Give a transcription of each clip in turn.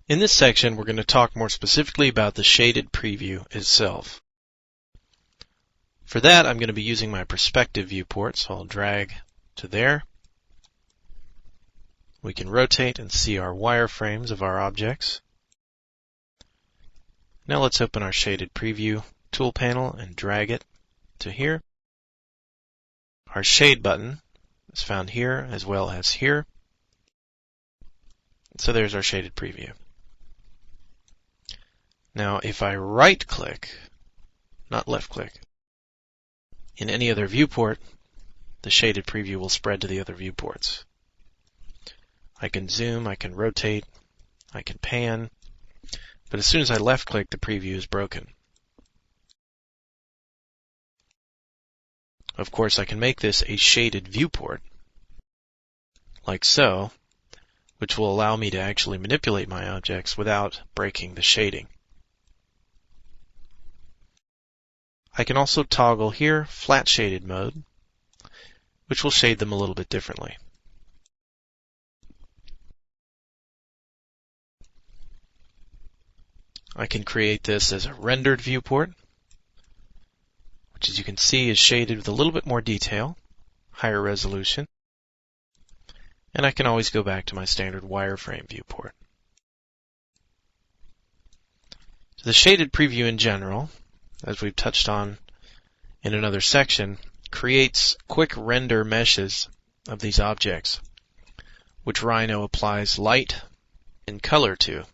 In this section, we're going to talk more specifically about the shaded preview itself. For that, I'm going to be using my perspective viewport, so I'll drag to there. We can rotate and see our wireframes of our objects. Now let's open our shaded preview tool panel and drag it to here. Our shade button is found here as well as here. So there's our shaded preview. Now if I right click, not left click, in any other viewport, the shaded preview will spread to the other viewports. I can zoom, I can rotate, I can pan, but as soon as I left click, the preview is broken. Of course, I can make this a shaded viewport, like so, which will allow me to actually manipulate my objects without breaking the shading. I can also toggle here flat shaded mode, which will shade them a little bit differently. I can create this as a rendered viewport, which as you can see is shaded with a little bit more detail, higher resolution, and I can always go back to my standard wireframe viewport. So the shaded preview in general, as we've touched on in another section, creates quick render meshes of these objects, which Rhino applies light and color to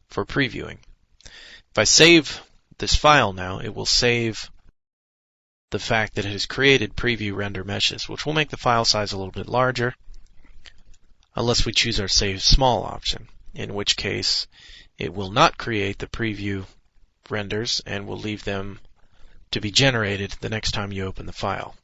for previewing. If I save this file now, it will save the fact that it has created preview render meshes, which will make the file size a little bit larger, unless we choose our save small option, in which case it will not create the preview renders and will leave them to be generated the next time you open the file.